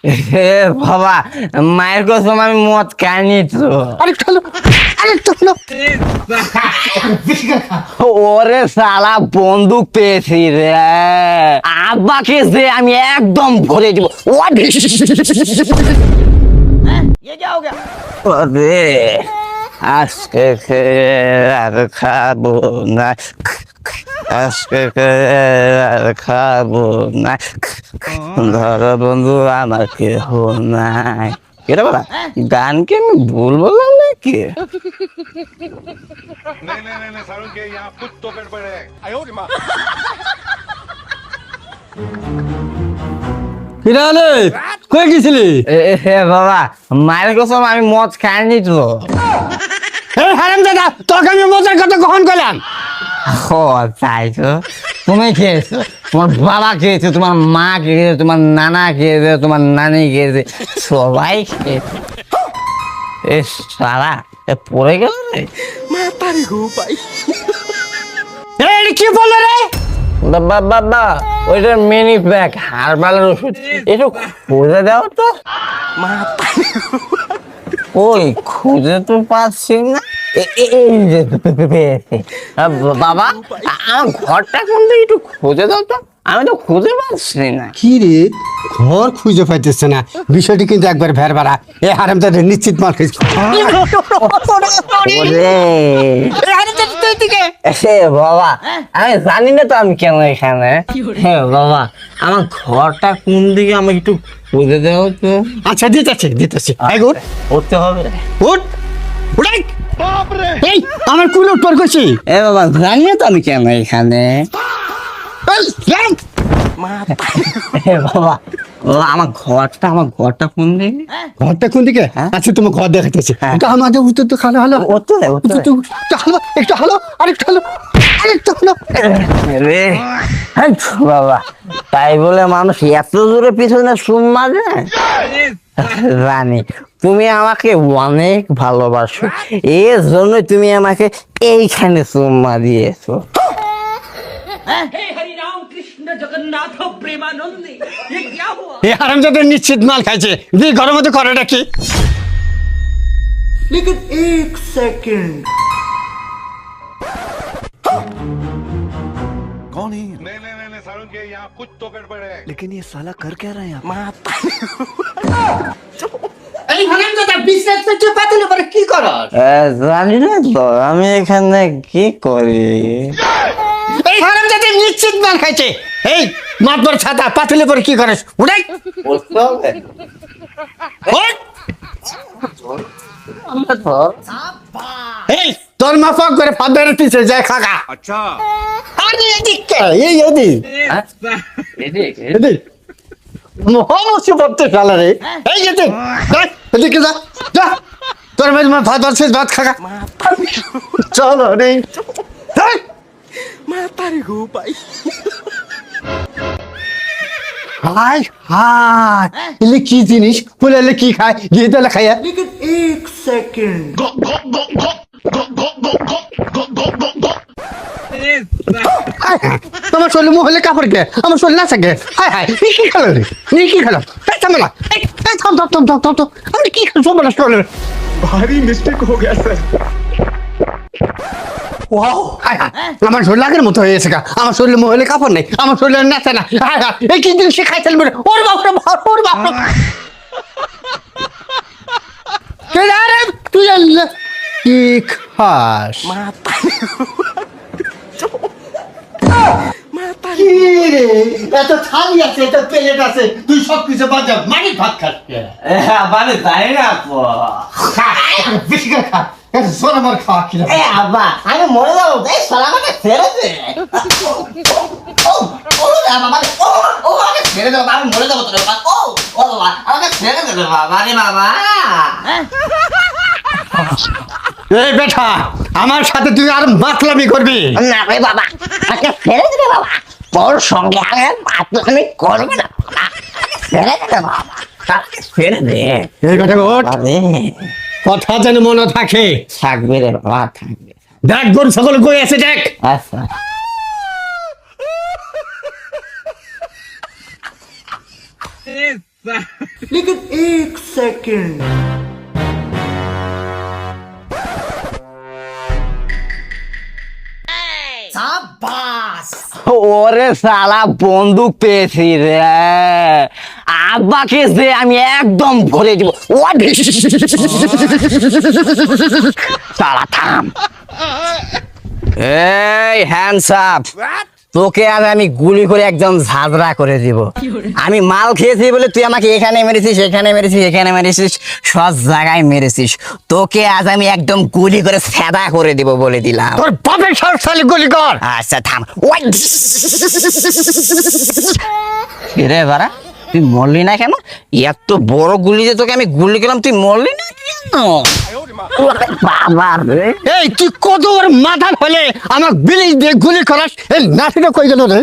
এ বাবা, মায়ের কসম আমি মদ খাইনি তো। আরেকটা হলো ওরে শালা বন্দুক পেয়েছি রে, আব্বাকে যে আমি একদম ভরে দিব। ওরে আজকে আর খাবো না, আজকে আর খাবো না, ধরো বন্ধু আমার কেহ নাই। এটা বলা গান কি আমি ভুল বললাম নাকি? नहीं सारुण के यहाँ कुछ तो गड़बड़ है। কিরালে কই গেছিলি? হে বাবা, মায়ের কসম আমি মদ খাইনি তো। এই হারামজাদা, তোকে আমি মজার কথা কখন কইলাম? ও তাই তো, তুমি খেয়েছো, তোমার বাবা খেয়েছে, তোমার মা খেয়েছে, তোমার নানা খেয়েছে, তোমার নানি খেয়েছে, সবাই খেয়েছে। এ সারা পড়ে গেল রে। এই কি বললো রে? বাবা ওইটা মিনি প্যাক হারবালের ওষুধ, একটু খুঁজে দাও তো। ওই খুঁজে তো পাচ্ছি না। এই যে পেয়েছি। বাবা আমার ঘরটা কোনটা একটু খুঁজে দাও তো, আমি তো খুঁজে পাচ্ছি না। কি রে, ঘর খুঁজে পাইতেছে না? বিষয়টি কিন্তু একবার ভেরবারা। এ হারামজাদা নিশ্চিত মার খাইছে। ওরে এ বাবা, আমি জানি না তো আমি কেন এখানে। হ্যাঁ বাবা, আমার ঘরটা কোন দিকে আমাকে একটু খুঁজে দাও তো। আচ্ছা দিতেছি এই উঠ, উঠতে হবে। উঠ উঠাই। এই আমার কুল উঠবার কইছি। এ বাবা, জানি না তো আমি কেন এখানে। এই রাম, এ বাবা, আমার ঘরটা কোন দিকে? ঘরটা কোন দিকে? হ্যাঁ? আচ্ছা তোমার ঘর দেখাইতেছি। হ্যাঁ। এটা আমাদের উত্তর তো খালো হলো। উঠতে দে, উঠতে দে। একটু হলো, একটু হলো, আরেকটা হলো, আরেকটা হলো। রে হ্যাঁ বাবা, তাই বলে মানুষ এত দূরে পিছনে সুম মারে? রানী, তুমি আমাকে অনেক ভালোবাসো, এর জন্য তুমি আমাকে এইখানে চুম্মা দিয়েছো। हे हरि राम कृष्ण जगन्नाथ प्रेमानंद ये क्या हुआ? এই হারামজাদা নিশ্চিত মাল খাইছে। দি ঘরের মধ্যে করেটা কি? लेकिन एक सेकंड कौन है ये? नहीं सारुण के यहाँ कुछ तो गड़बड़ है। लेकिन ये साला कर क्या रहा है यहाँ पे? এই হারামজাদা বিছনা থেকে পাতলে পরে কি করস? জানি না তো আমি এখানে কি করি। এই হারামজাদা নিশ্চিত মাল খাইছে। এই মাতবর ছাতা পাতলে পরে কি করস? উঠাই বুঝতে হবে। উঠ। আমরা ধর। এই তোর মা ফক করে ফাদারে পিছে যায় খাগা। अच्छा আরে এদিকে এই এদিক এদিক মহামসি পড়তে শালা রে। এই এদিক দেখ, এদিকে যা যা, তোর মা ফাদার সে ভাত খাগা। চলো রে দেখ। হাই হাই, এলে কি জিনিস বলে এলে কি খায় গিয়ে তাহলে খাইয়া। लेकिन एक सेकंड তোমার শরীর মহলে কাপড় গে, আমার শরীর না থাকে। হাই হাই, নি কি খেলো রে, নি কি খেলো? এই থামলা, এই থাম থাম থাম থাম থাম, আমি কি খেলো সব শরীর? भारी मिस्टेक हो गया सर। ওয়াও, হাই হাই, আমার শরীর লাগের মতো হয়ে গেছে গা। আমার শরীরে মহলে কাপড় নেই, আমার শরীরে নাচে না। হাই হাই, এই কি জিনিস খাইছেন বলে? ওর বাপ রে বাপ, ওর বাপ রে। কে রে তুই? আল্লাহ কি খাস? কি রে, এত থালি আছে, এত প্লেট আছে, তুই সব কিছু বাদ যা, মানে ভাত খাস কে? মানে জানি না তো। খা, বেশি করে খা, এত সোনা মার খাওয়া কি রে? আব্বা আমি মরে যাবো, এই শালা আমাকে ছেড়ে দে। আমাকে ছেড়ে দেবো, আমি মরে যাবো তোর বাবা। ও বাবা, আমাকে ছেড়ে দেবে বাবা রে বাবা। এই বেটা, আমার সাথে তুই আর মাতলামি করবি না রে বাবা, আমাকে ছেড়ে দেবে বাবা, তোর সঙ্গে আমি করবো না বাবা, ছেড়ে দেবে বাবা, আমাকে ছেড়ে দে। এই বেটা ওঠ, আরে কথা যেন মনে থাকে। থাকবে রে বাবা, থাকবে। দেখ গরু সকল কই আছে দেখ। আচ্ছা लेकिन एक सेकंड ওরে শালা বন্দুক পেয়েছি রে, আব্বাকে যে আমি একদম ভরে দিব। শালা থাম। এই হ্যান্ডস আপ, তোকে আজ আমি গুলি করে একদম ঝাঁঝরা করে দিব। আমি মাল খেয়েছি বলে তুই আমাকে এখানে মেরেছিস, এখানে মেরেছিস, এখানে মেরেছিস, সব জায়গায় মেরেছিস। তোকে আজ আমি একদম গুলি করে সেদা করে দিব বলে দিলাম। তোর বাপের সালে গুলি কর। আচ্ছা থাম। রে বাড়া, তুই মরলি না কেন? এত বড় গুলি যে তোকে আমি গুলি করলাম, তুই মরলি না কেন? বাবা রে, এই তুই কত ওর মাথা হলে আমার বিলি দিয়ে গুলি করাস? এই নাতিটা কই গেল রে?